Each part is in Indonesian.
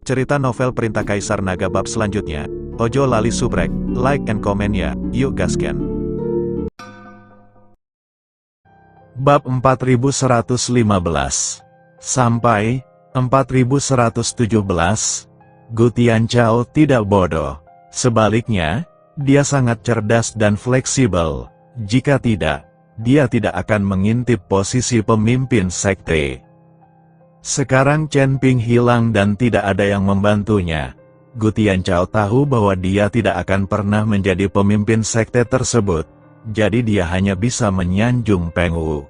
Cerita novel Perintah Kaisar Naga bab selanjutnya. Ojo lali subrek, like and comment ya, yuk gasken. Bab 4115 sampai 4117. Gu Tianchao tidak bodoh. Sebaliknya, dia sangat cerdas dan fleksibel. Jika tidak, dia tidak akan mengintip posisi pemimpin sekte. Sekarang Chen Ping hilang dan tidak ada yang membantunya. Gu Tianchao tahu bahwa dia tidak akan pernah menjadi pemimpin sekte tersebut, jadi dia hanya bisa menyanjung Peng Wu.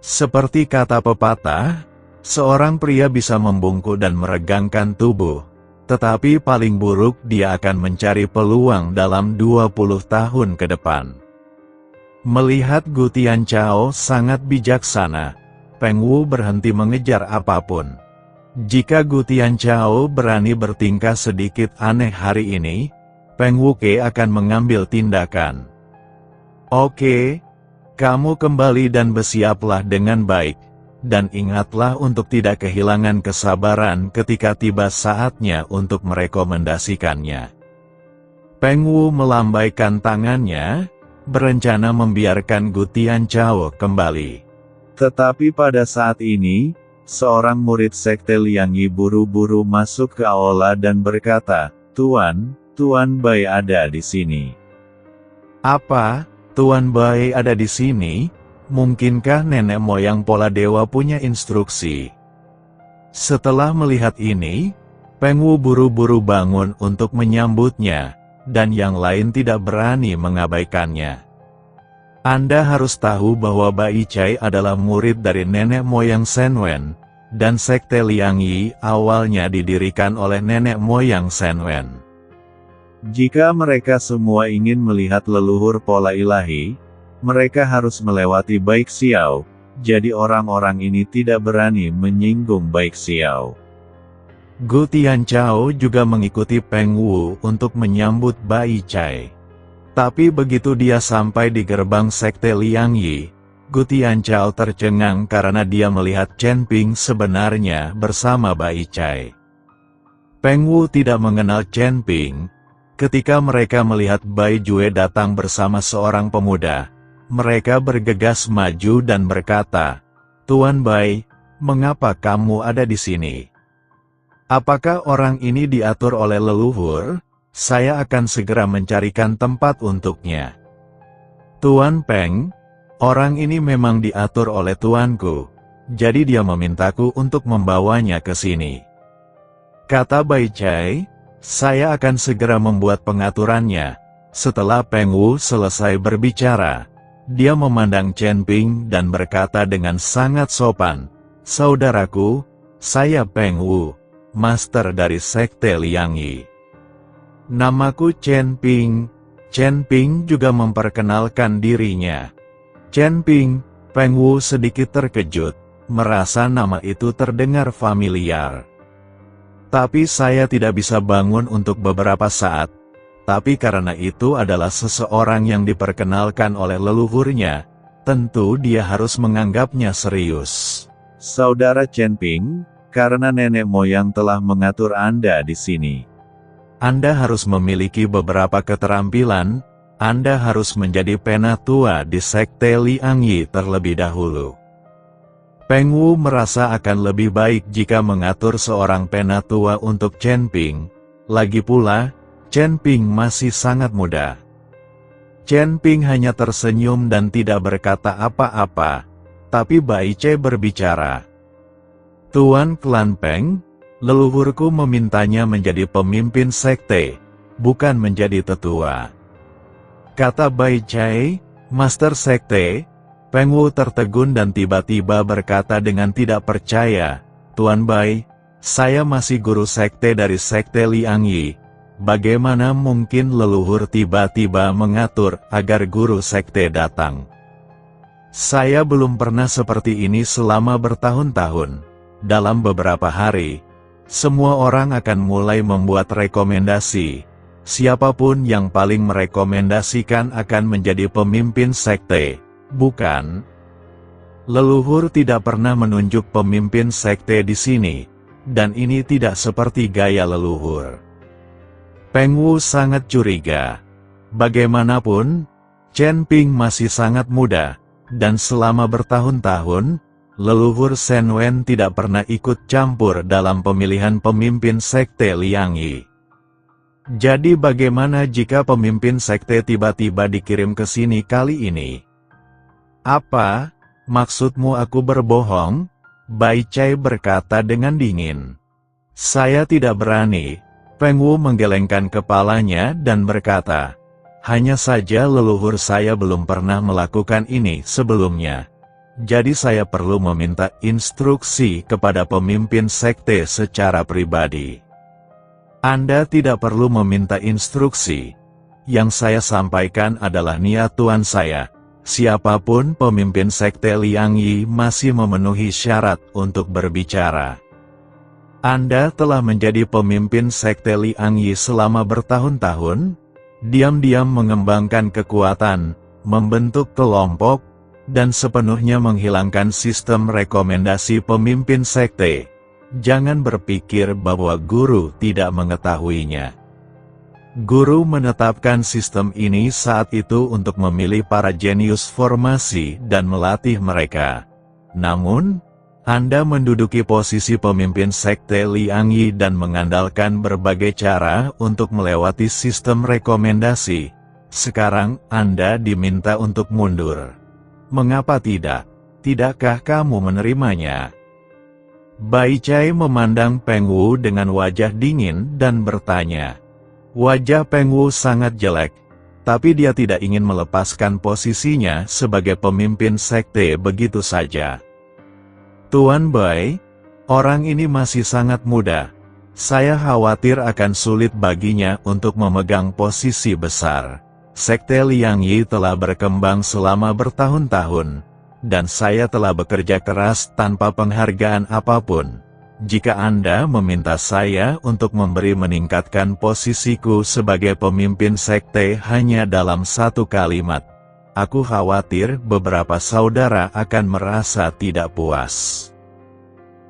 Seperti kata pepatah, seorang pria bisa membungkuk dan meregangkan tubuh, tetapi paling buruk dia akan mencari peluang dalam 20 tahun ke depan. Melihat Gu Tianchao sangat bijaksana, Peng Wu berhenti mengejar apapun. Jika Gu Tianchao berani bertingkah sedikit aneh hari ini, Peng Wu akan mengambil tindakan. Oke, kamu kembali dan bersiaplah dengan baik, dan ingatlah untuk tidak kehilangan kesabaran ketika tiba saatnya untuk merekomendasikannya. Peng Wu melambaikan tangannya, berencana membiarkan Gu Tianchao kembali. Tetapi pada saat ini, seorang murid sekte Liangyi buru-buru masuk ke aula dan berkata, "Tuan, Tuan Bai ada di sini." "Apa? Tuan Bai ada di sini? Mungkinkah nenek moyang Pola Dewa punya instruksi?" Setelah melihat ini, Peng Wu buru-buru bangun untuk menyambutnya, dan yang lain tidak berani mengabaikannya. Anda harus tahu bahwa Bai Chai adalah murid dari nenek moyang Shen Wen, dan sekte Liangyi awalnya didirikan oleh nenek moyang Shen Wen. Jika mereka semua ingin melihat leluhur pola ilahi, mereka harus melewati Baik Xiao, jadi orang-orang ini tidak berani menyinggung Baik Xiao. Gu Tianchao juga mengikuti Peng Wu untuk menyambut Bai Chai. Tapi begitu dia sampai di gerbang sekte Liangyi, Gu Tianchao tercengang karena dia melihat Chen Ping sebenarnya bersama Bai Chai. Peng Wu tidak mengenal Chen Ping. Ketika mereka melihat Bai Jue datang bersama seorang pemuda, mereka bergegas maju dan berkata, "Tuan Bai, mengapa kamu ada di sini? Apakah orang ini diatur oleh leluhur? Saya akan segera mencarikan tempat untuknya." "Tuan Peng, orang ini memang diatur oleh tuanku, jadi dia memintaku untuk membawanya ke sini," kata Bai Chai. "Saya akan segera membuat pengaturannya." Setelah Peng Wu selesai berbicara, dia memandang Chen Ping dan berkata dengan sangat sopan, "Saudaraku, saya Peng Wu, master dari sekte Liangyi. Namaku Chen Ping." Chen Ping juga memperkenalkan dirinya. "Chen Ping." Peng Wu sedikit terkejut, merasa nama itu terdengar familiar. "Tapi saya tidak bisa bangun untuk beberapa saat, tapi karena itu adalah seseorang yang diperkenalkan oleh leluhurnya, tentu dia harus menganggapnya serius." "Saudara Chen Ping, karena nenek moyang telah mengatur Anda di sini. Anda harus memiliki beberapa keterampilan, Anda harus menjadi penatua di sekte Liangyi terlebih dahulu." Peng Wu merasa akan lebih baik jika mengatur seorang penatua untuk Chen Ping, lagi pula, Chen Ping masih sangat muda. Chen Ping hanya tersenyum dan tidak berkata apa-apa, tapi Bai Chai berbicara. "Tuan Klan Peng, leluhurku memintanya menjadi pemimpin sekte, bukan menjadi tetua," kata Bai Chai, master sekte. Peng Wu tertegun dan tiba-tiba berkata dengan tidak percaya, "Tuan Bai, saya masih guru sekte dari sekte Liangyi. Bagaimana mungkin leluhur tiba-tiba mengatur agar guru sekte datang? Saya belum pernah seperti ini selama bertahun-tahun. Dalam beberapa hari, semua orang akan mulai membuat rekomendasi. Siapapun yang paling merekomendasikan akan menjadi pemimpin sekte, bukan? Leluhur tidak pernah menunjuk pemimpin sekte di sini. dan ini tidak seperti gaya leluhur. Peng Wu sangat curiga. Bagaimanapun, Chen Ping masih sangat muda, dan selama bertahun-tahun, leluhur Shen Wen tidak pernah ikut campur dalam pemilihan pemimpin sekte Liang Yi. Jadi bagaimana jika pemimpin sekte tiba-tiba dikirim ke sini kali ini? Apa? Maksudmu aku berbohong? Bai Chai berkata dengan dingin. Saya tidak berani. Peng Wu menggelengkan kepalanya dan berkata, hanya saja leluhur saya belum pernah melakukan ini sebelumnya. Jadi saya perlu meminta instruksi kepada pemimpin sekte secara pribadi. Anda tidak perlu meminta instruksi. Yang saya sampaikan adalah niat Tuan saya. Siapapun pemimpin sekte Liang Yi masih memenuhi syarat untuk berbicara. Anda telah menjadi pemimpin sekte Liang Yi selama bertahun-tahun, diam-diam mengembangkan kekuatan, membentuk kelompok, dan sepenuhnya menghilangkan sistem rekomendasi pemimpin sekte. Jangan berpikir bahwa guru tidak mengetahuinya. Guru menetapkan sistem ini saat itu untuk memilih para jenius formasi dan melatih mereka. Namun, Anda menduduki posisi pemimpin sekte Liang Yi dan mengandalkan berbagai cara untuk melewati sistem rekomendasi. Sekarang, Anda diminta untuk mundur. Mengapa tidak? Tidakkah kamu menerimanya? Bai Chai memandang Peng Wu dengan wajah dingin dan bertanya. Wajah Peng Wu sangat jelek, tapi dia tidak ingin melepaskan posisinya sebagai pemimpin sekte begitu saja. Tuan Bai, orang ini masih sangat muda. Saya khawatir akan sulit baginya untuk memegang posisi besar. Sekte Liang Yi telah berkembang selama bertahun-tahun, dan saya telah bekerja keras tanpa penghargaan apapun. Jika Anda meminta saya untuk meningkatkan posisiku sebagai pemimpin sekte hanya dalam satu kalimat, aku khawatir beberapa saudara akan merasa tidak puas.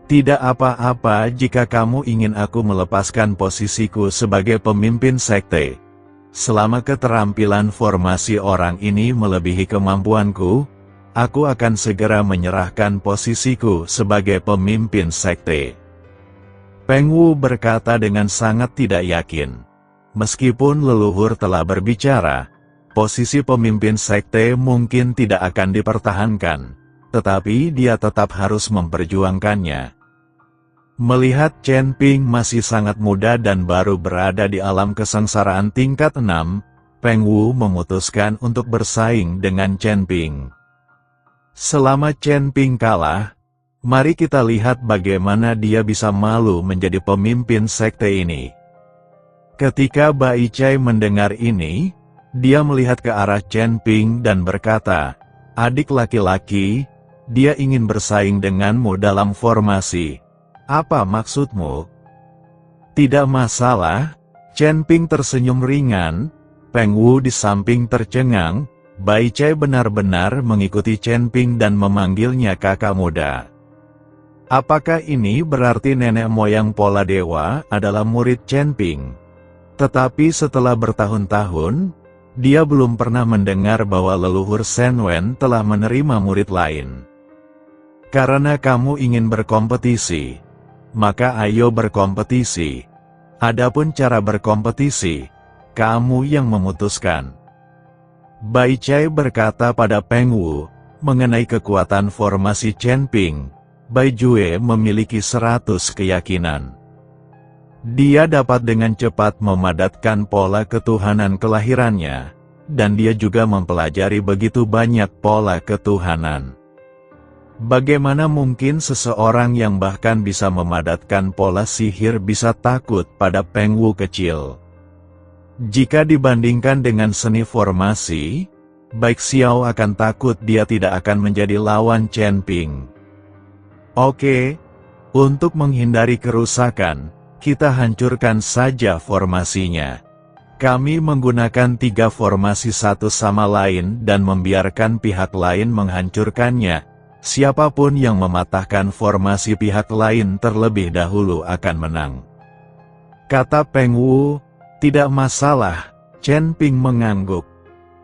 Tidak apa-apa jika kamu ingin aku melepaskan posisiku sebagai pemimpin sekte. Selama keterampilan formasi orang ini melebihi kemampuanku, aku akan segera menyerahkan posisiku sebagai pemimpin sekte. Peng Wu berkata dengan sangat tidak yakin. Meskipun leluhur telah berbicara, posisi pemimpin sekte mungkin tidak akan dipertahankan, tetapi dia tetap harus memperjuangkannya. Melihat Chen Ping masih sangat muda dan baru berada di alam kesengsaraan tingkat 6, Peng Wu memutuskan untuk bersaing dengan Chen Ping. Selama Chen Ping kalah, mari kita lihat bagaimana dia bisa malu menjadi pemimpin sekte ini. Ketika Bai Chai mendengar ini, dia melihat ke arah Chen Ping dan berkata, adik laki-laki, dia ingin bersaing denganmu dalam formasi. Apa maksudmu? Tidak masalah. Chen Ping tersenyum ringan. Peng Wu di samping tercengang. Bai Chai benar-benar mengikuti Chen Ping dan memanggilnya kakak muda. Apakah ini berarti nenek moyang Pola Dewa adalah murid Chen Ping? Tetapi setelah bertahun-tahun, dia belum pernah mendengar bahwa leluhur Shen Wen telah menerima murid lain. Karena kamu ingin berkompetisi, maka ayo berkompetisi. Adapun cara berkompetisi, kamu yang memutuskan. Bai Chai berkata pada Peng Wu, mengenai kekuatan formasi Chen Ping, Bai Jue memiliki 100 keyakinan. Dia dapat dengan cepat memadatkan pola ketuhanan kelahirannya, dan dia juga mempelajari begitu banyak pola ketuhanan. Bagaimana mungkin seseorang yang bahkan bisa memadatkan pola sihir bisa takut pada Peng Wu kecil? Jika dibandingkan dengan seni formasi, Baik Xiao akan takut dia tidak akan menjadi lawan Chen Ping. Oke, untuk menghindari kerusakan, kita hancurkan saja formasinya. Kami menggunakan 3 formasi satu sama lain dan membiarkan pihak lain menghancurkannya. Siapapun yang mematahkan formasi pihak lain terlebih dahulu akan menang. Kata Peng Wu, tidak masalah, Chen Ping mengangguk.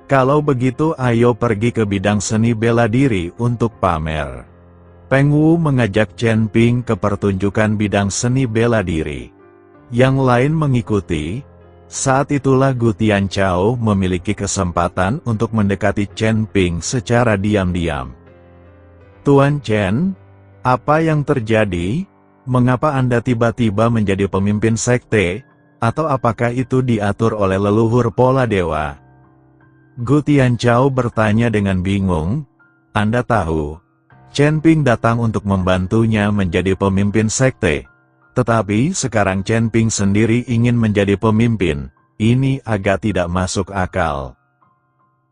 Kalau begitu ayo pergi ke bidang seni bela diri untuk pamer. Peng Wu mengajak Chen Ping ke pertunjukan bidang seni bela diri. Yang lain mengikuti. Saat itulah Gu Tianchao memiliki kesempatan untuk mendekati Chen Ping secara diam-diam. Tuan Chen, apa yang terjadi? Mengapa Anda tiba-tiba menjadi pemimpin sekte? Atau apakah itu diatur oleh leluhur pola dewa? Gu Tianchao bertanya dengan bingung. Anda tahu, Chen Ping datang untuk membantunya menjadi pemimpin sekte. Tetapi sekarang Chen Ping sendiri ingin menjadi pemimpin. Ini agak tidak masuk akal.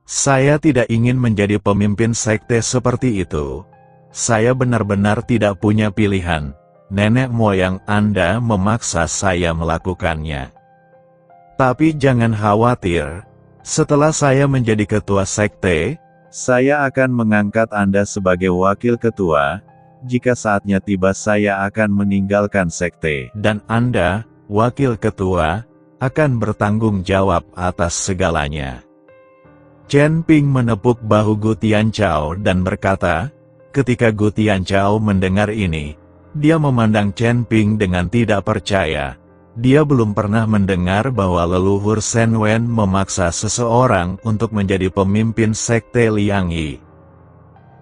Saya tidak ingin menjadi pemimpin sekte seperti itu. Saya benar-benar tidak punya pilihan. Nenek moyang Anda memaksa saya melakukannya. Tapi jangan khawatir. Setelah saya menjadi ketua sekte, saya akan mengangkat Anda sebagai wakil ketua. Jika saatnya tiba saya akan meninggalkan sekte. Dan Anda, wakil ketua, akan bertanggung jawab atas segalanya. Chen Ping menepuk bahu Gu Tianchao dan berkata, ketika Gu Tianchao mendengar ini, dia memandang Chen Ping dengan tidak percaya. Dia belum pernah mendengar bahwa leluhur Shen Wen memaksa seseorang untuk menjadi pemimpin sekte Liang Yi.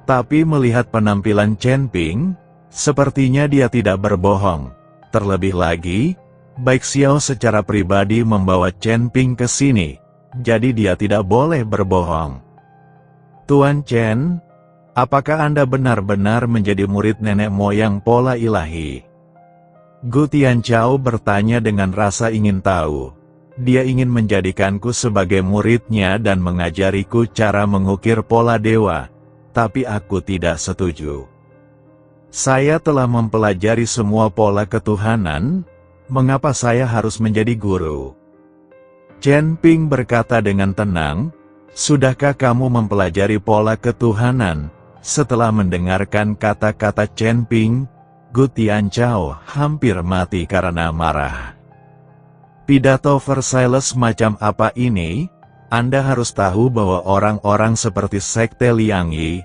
Tapi melihat penampilan Chen Ping, sepertinya dia tidak berbohong. Terlebih lagi, Baik Xiao secara pribadi membawa Chen Ping ke sini, jadi dia tidak boleh berbohong. Tuan Chen, apakah Anda benar-benar menjadi murid nenek moyang pola ilahi? Gu Tianchao bertanya dengan rasa ingin tahu. Dia ingin menjadikanku sebagai muridnya dan mengajariku cara mengukir pola dewa. Tapi aku tidak setuju. Saya telah mempelajari semua pola ketuhanan, mengapa saya harus menjadi guru? Chen Ping berkata dengan tenang, sudahkah kamu mempelajari pola ketuhanan? Setelah mendengarkan kata-kata Chen Ping, Gu Tianchao hampir mati karena marah. Pidato Versailles macam apa ini? Anda harus tahu bahwa orang-orang seperti sekte Liang Yi,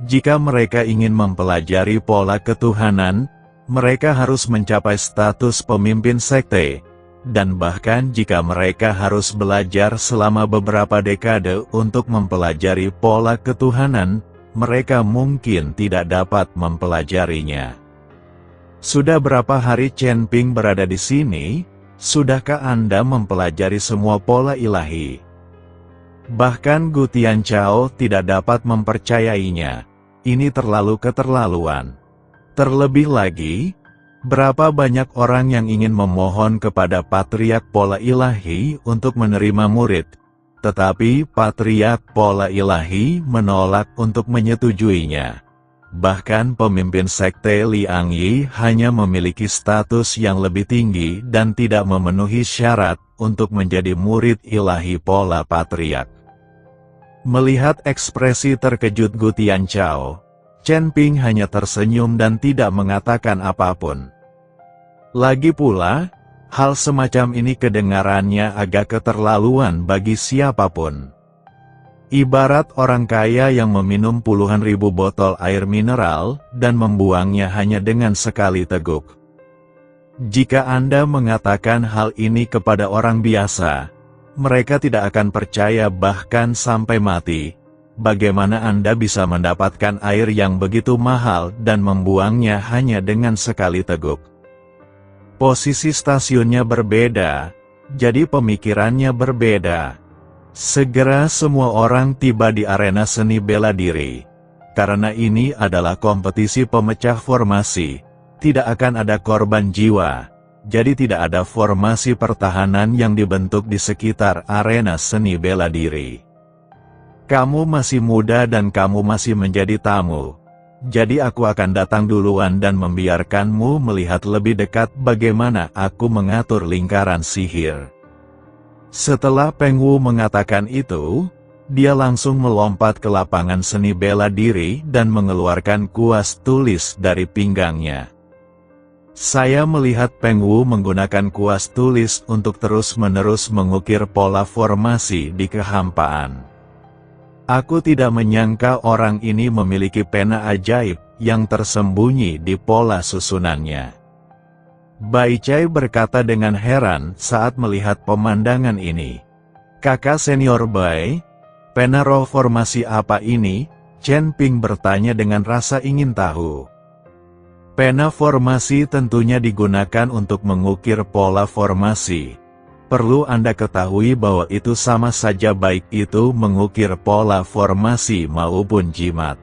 jika mereka ingin mempelajari pola ketuhanan, mereka harus mencapai status pemimpin sekte. Dan bahkan jika mereka harus belajar selama beberapa dekade untuk mempelajari pola ketuhanan, mereka mungkin tidak dapat mempelajarinya. Sudah berapa hari Chen Ping berada di sini? Sudahkah Anda mempelajari semua pola ilahi? Bahkan Gu Tianchao tidak dapat mempercayainya. Ini terlalu keterlaluan. Terlebih lagi, berapa banyak orang yang ingin memohon kepada Patriark Pola Ilahi untuk menerima murid, tetapi Patriark Pola Ilahi menolak untuk menyetujuinya. Bahkan pemimpin sekte Liang Yi hanya memiliki status yang lebih tinggi dan tidak memenuhi syarat untuk menjadi murid ilahi pola patriark. Melihat ekspresi terkejut Gu Tianchao, Chen Ping hanya tersenyum dan tidak mengatakan apapun. Lagi pula, hal semacam ini kedengarannya agak keterlaluan bagi siapapun. Ibarat orang kaya yang meminum puluhan ribu botol air mineral dan membuangnya hanya dengan sekali teguk. Jika Anda mengatakan hal ini kepada orang biasa, mereka tidak akan percaya bahkan sampai mati. Bagaimana Anda bisa mendapatkan air yang begitu mahal dan membuangnya hanya dengan sekali teguk? Posisi stasiunnya berbeda, jadi pemikirannya berbeda. Segera semua orang tiba di arena seni bela diri. Karena ini adalah kompetisi pemecah formasi, tidak akan ada korban jiwa. Jadi tidak ada formasi pertahanan yang dibentuk di sekitar arena seni bela diri. Kamu masih muda dan kamu masih menjadi tamu. Jadi aku akan datang duluan dan membiarkanmu melihat lebih dekat bagaimana aku mengatur lingkaran sihir. Setelah Peng Wu mengatakan itu, dia langsung melompat ke lapangan seni bela diri dan mengeluarkan kuas tulis dari pinggangnya. Saya melihat Peng Wu menggunakan kuas tulis untuk terus-menerus mengukir pola formasi di kehampaan. Aku tidak menyangka orang ini memiliki pena ajaib yang tersembunyi di pola susunannya. Bai Chai berkata dengan heran saat melihat pemandangan ini. Kakak senior Bai, pena roh formasi apa ini? Chen Ping bertanya dengan rasa ingin tahu. Pena formasi tentunya digunakan untuk mengukir pola formasi. Perlu Anda ketahui bahwa itu sama saja baik itu mengukir pola formasi maupun jimat.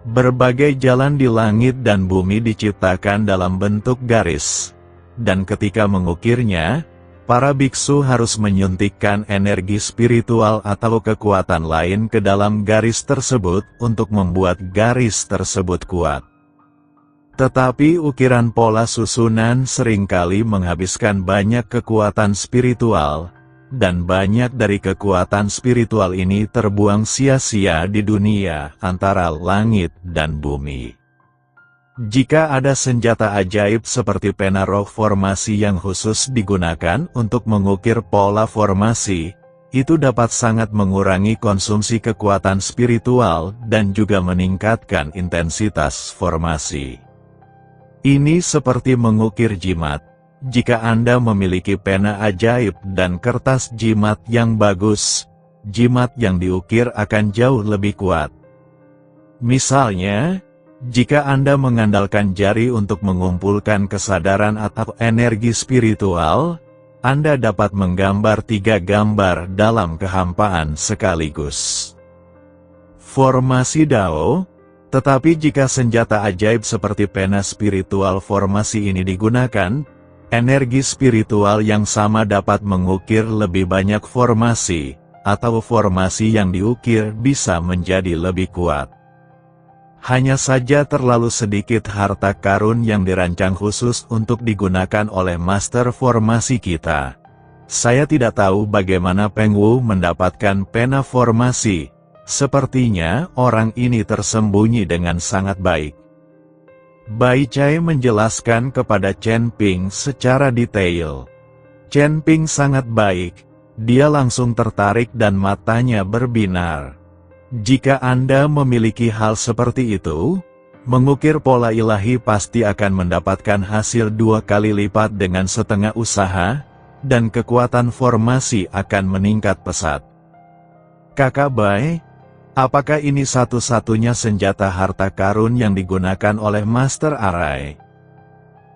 Berbagai jalan di langit dan bumi diciptakan dalam bentuk garis. Dan ketika mengukirnya, para biksu harus menyuntikkan energi spiritual atau kekuatan lain ke dalam garis tersebut untuk membuat garis tersebut kuat. Tetapi ukiran pola susunan seringkali menghabiskan banyak kekuatan spiritual, dan banyak dari kekuatan spiritual ini terbuang sia-sia di dunia antara langit dan bumi. Jika ada senjata ajaib seperti pena roh formasi yang khusus digunakan untuk mengukir pola formasi, itu dapat sangat mengurangi konsumsi kekuatan spiritual dan juga meningkatkan intensitas formasi. Ini seperti mengukir jimat. Jika Anda memiliki pena ajaib dan kertas jimat yang bagus, jimat yang diukir akan jauh lebih kuat. Misalnya, jika Anda mengandalkan jari untuk mengumpulkan kesadaran atau energi spiritual, Anda dapat menggambar 3 gambar dalam kehampaan sekaligus. Formasi Dao. Tetapi jika senjata ajaib seperti pena spiritual formasi ini digunakan, energi spiritual yang sama dapat mengukir lebih banyak formasi, atau formasi yang diukir bisa menjadi lebih kuat. Hanya saja terlalu sedikit harta karun yang dirancang khusus untuk digunakan oleh master formasi kita. Saya tidak tahu bagaimana Peng Wu mendapatkan pena formasi. Sepertinya orang ini tersembunyi dengan sangat baik. Bai Chai menjelaskan kepada Chen Ping secara detail. Chen Ping sangat baik, dia langsung tertarik dan matanya berbinar. Jika Anda memiliki hal seperti itu, mengukir pola ilahi pasti akan mendapatkan hasil 2 kali lipat dengan setengah usaha, dan kekuatan formasi akan meningkat pesat. Kakak Bai, apakah ini satu-satunya senjata harta karun yang digunakan oleh Master Arai?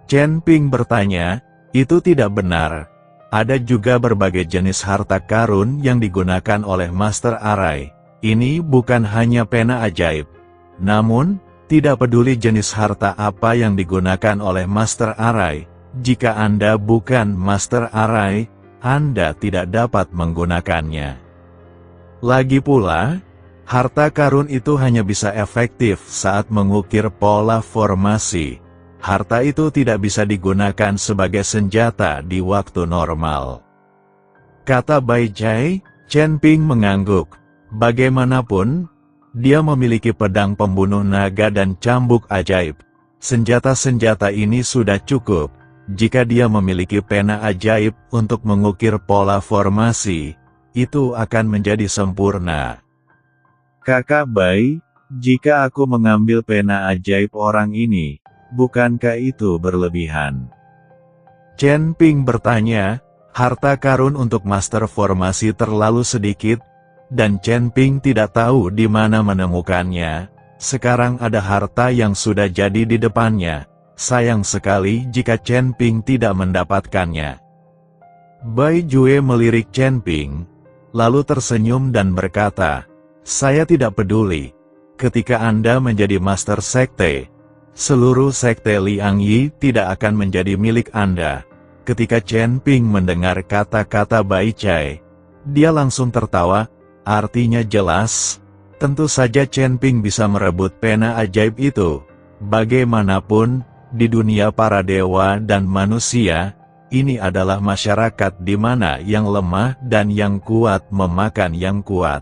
Chen Ping bertanya, itu tidak benar. Ada juga berbagai jenis harta karun yang digunakan oleh Master Arai. Ini bukan hanya pena ajaib. Namun, tidak peduli jenis harta apa yang digunakan oleh Master Arai, jika Anda bukan Master Arai, Anda tidak dapat menggunakannya. Lagi pula, harta karun itu hanya bisa efektif saat mengukir pola formasi. Harta itu tidak bisa digunakan sebagai senjata di waktu normal. Kata Bai Chai, Chen Ping mengangguk. Bagaimanapun, dia memiliki pedang pembunuh naga dan cambuk ajaib. Senjata-senjata ini sudah cukup. Jika dia memiliki pena ajaib untuk mengukir pola formasi, itu akan menjadi sempurna. Kakak Bai, jika aku mengambil pena ajaib orang ini, bukankah itu berlebihan? Chen Ping bertanya, harta karun untuk master formasi terlalu sedikit, dan Chen Ping tidak tahu di mana menemukannya. Sekarang ada harta yang sudah jadi di depannya. Sayang sekali jika Chen Ping tidak mendapatkannya. Bai Jue melirik Chen Ping, lalu tersenyum dan berkata, saya tidak peduli. Ketika Anda menjadi master sekte, seluruh sekte Liang Yi tidak akan menjadi milik Anda. Ketika Chen Ping mendengar kata-kata Bai Chai, dia langsung tertawa. Artinya jelas, tentu saja Chen Ping bisa merebut pena ajaib itu. Bagaimanapun, di dunia para dewa dan manusia, ini adalah masyarakat di mana yang lemah dan yang kuat memakan yang kuat.